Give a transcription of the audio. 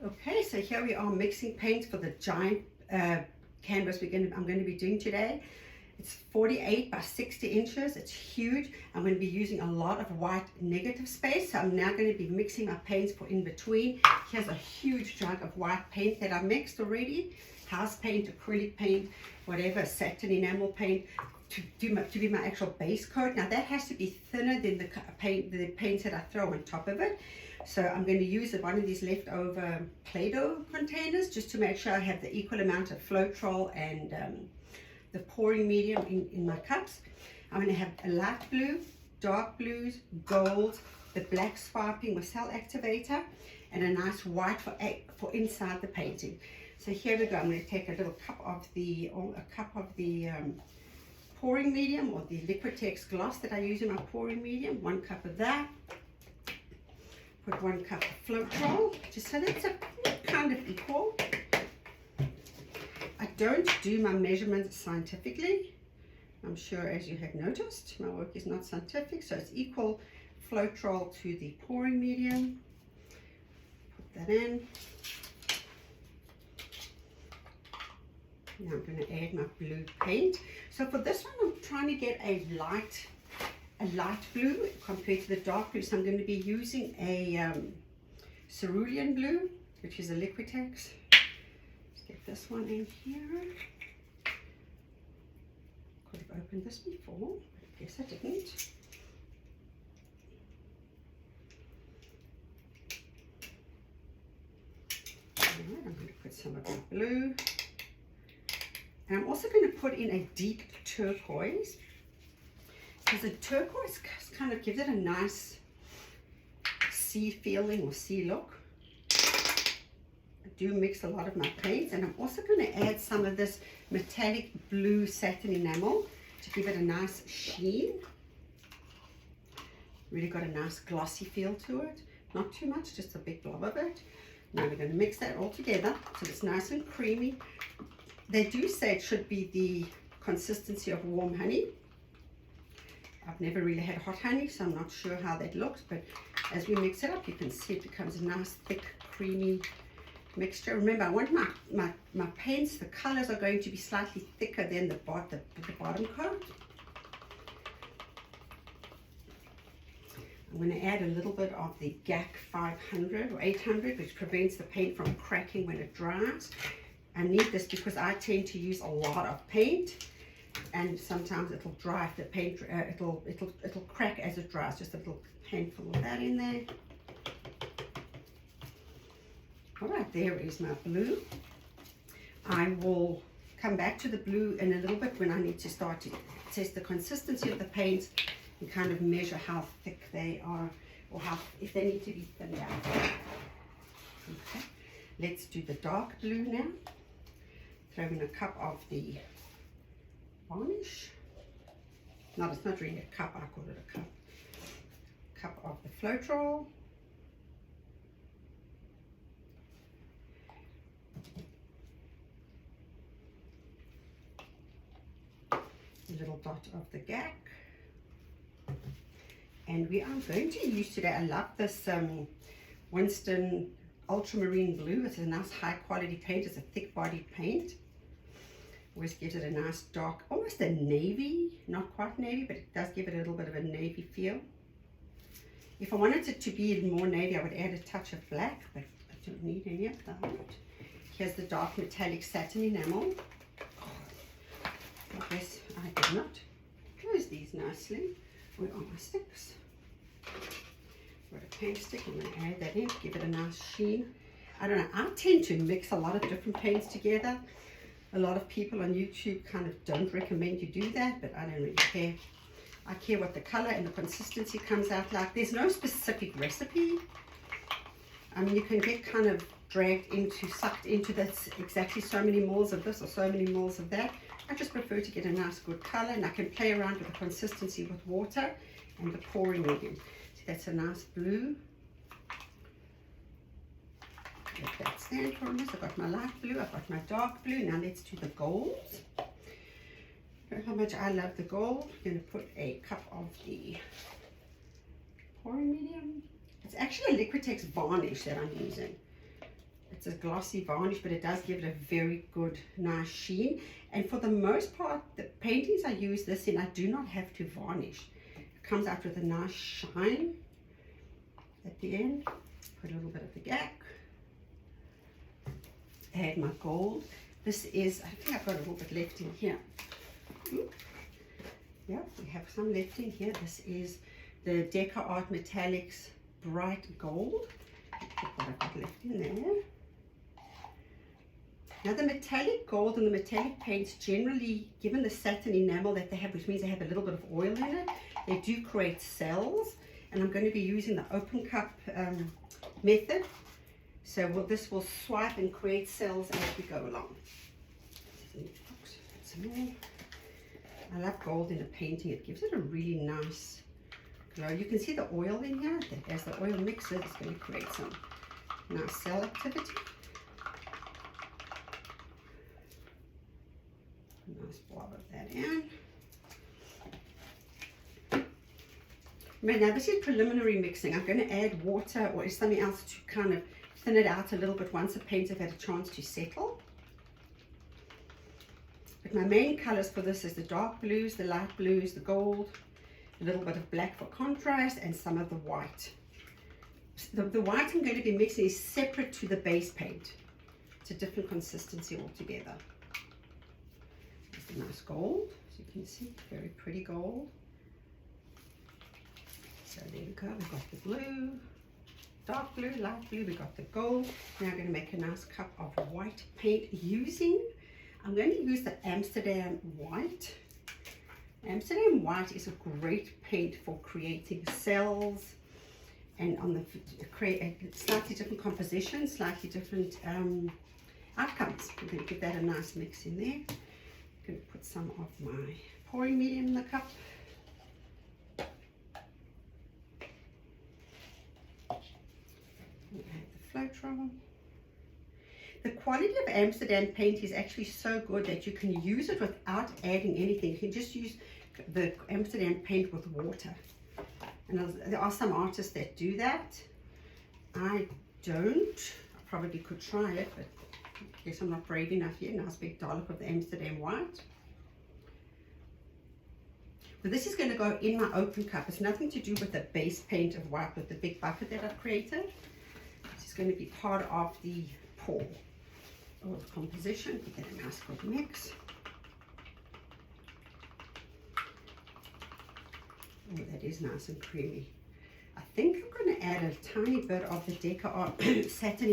Okay, so here we are mixing paints for the giant canvas I'm going to be doing today. It's 48 by 60 inches. It's huge. I'm going to be using a lot of white negative space. So I'm now going to be mixing my paints for in between. Here's a huge jug of white paint that I mixed already. House paint, acrylic paint, whatever, satin enamel paint to be my actual base coat. Now that has to be thinner than the paints that I throw on top of it. So I'm going to use one of these leftover Play-Doh containers just to make sure I have the equal amount of Floetrol and the pouring medium in my cups. I'm going to have a light blue, dark blues, gold, the black sparkling with cell activator, and a nice white for inside the painting. So here we go. I'm going to take a little cup of the pouring medium, or the Liquitex gloss that I use in my pouring medium. 1 cup of that. Put 1 cup of Floetrol, just so that's kind of equal. I don't do my measurements scientifically. I'm sure, as you have noticed, my work is not scientific, so it's equal Floetrol to the pouring medium. Put that in. Now I'm going to add my blue paint. So for this one, I'm trying to get a light blue compared to the dark blue. So I'm going to be using a cerulean blue, which is a Liquitex. Get this one in here. Could have opened this before, but I guess I didn't. Alright, I'm going to put some of the blue. And I'm also going to put in a deep turquoise, because the turquoise kind of gives it a nice sea feeling or sea look. Do mix a lot of my paints, and I'm also going to add some of this metallic blue satin enamel to give it a nice sheen. Really got a nice glossy feel to it. Not too much, just a big blob of it. Now we're going to mix that all together so it's nice and creamy. They do say it should be the consistency of warm honey. I've never really had hot honey, so I'm not sure how that looks, but as we mix it up, you can see it becomes a nice thick creamy mixture. Remember, I want my paints, the colors are going to be slightly thicker than the bottom coat. I'm going to add a little bit of the GAC 500 or 800, which prevents the paint from cracking when it dries. I need this because I tend to use a lot of paint, and sometimes it'll dry if the paint, it'll crack as it dries. Just a little handful of that in there. All right, there is my blue. I will come back to the blue in a little bit when I need to start to test the consistency of the paints and kind of measure how thick they are, or if they need to be thinned out. Okay, let's do the dark blue now. Throw in a cup of the varnish. No, it's not really a cup, I call it a cup. Cup of the Floetrol. A little dot of the GAC. And we are going to use today, I love this Winston Ultramarine Blue. It's a nice high quality paint. It's a thick bodied paint. Always gives it a nice dark, almost a navy, not quite navy, but it does give it a little bit of a navy feel. If I wanted it to be more navy, I would add a touch of black, but I don't need any of that. Here's the dark metallic satin enamel. I guess I did not close these nicely. Where are my sticks? Got a paint stick, I'm going to add that in, give it a nice sheen. I don't know, I tend to mix a lot of different paints together. A lot of people on YouTube kind of don't recommend you do that, but I don't really care. I care what the color and the consistency comes out like. There's no specific recipe. I mean, you can get kind of sucked into that, exactly so many moles of this or so many moles of that. I just prefer to get a nice good color, and I can play around with the consistency with water and the pouring medium. So that's a nice blue. Let that stand for a minute. I've got my light blue, I've got my dark blue. Now let's do the golds. Look how much I love the gold. I'm going to put a cup of the pouring medium. It's actually a Liquitex varnish that I'm using. It's a glossy varnish, but it does give it a very good, nice sheen. And for the most part, the paintings I use this in, I do not have to varnish. It comes out with a nice shine at the end. Put a little bit of the gack. Add my gold. This is, I think I've got a little bit left in here. Yeah, we have some left in here. This is the Deca Art Metallics Bright Gold. Put what I've got left in there. Now the metallic gold and the metallic paints generally, given the satin enamel that they have, which means they have a little bit of oil in it, they do create cells. And I'm going to be using the open cup method. So this will swipe and create cells as we go along. Some more. I love gold in a painting. It gives it a really nice glow. You can see the oil in here. As the oil mixes, it's going to create some nice cell activity. Nice blob of that in. Right, now this is preliminary mixing. I'm going to add water or something else to kind of thin it out a little bit once the paints have had a chance to settle. But my main colors for this is the dark blues, the light blues, the gold, a little bit of black for contrast, and some of the white. The white I'm going to be mixing is separate to the base paint. It's a different consistency altogether. There's a nice gold, as you can see, very pretty gold. So there we go, we've got the blue, dark blue, light blue, we've got the gold. Now I'm going to make a nice cup of white paint I'm going to use the Amsterdam White. Amsterdam White is a great paint for creating cells and on the create a slightly different composition, slightly different outcomes. I'm going to give that a nice mix in there. I'm going to put some of my pouring medium in the cup. Floetrol. The quality of Amsterdam paint is actually so good that you can use it without adding anything. You can just use the Amsterdam paint with water. And there are some artists that do that. I don't. I probably could try it, but I guess I'm not brave enough yet. Nice big dollop of the Amsterdam White. But this is going to go in my open cup. It's nothing to do with the base paint of white with the big bucket that I've created. It's going to be part of the pour or the composition. We get a nice good mix. Oh, that is nice and creamy. I think I'm going to add a tiny bit of the Deca Art satin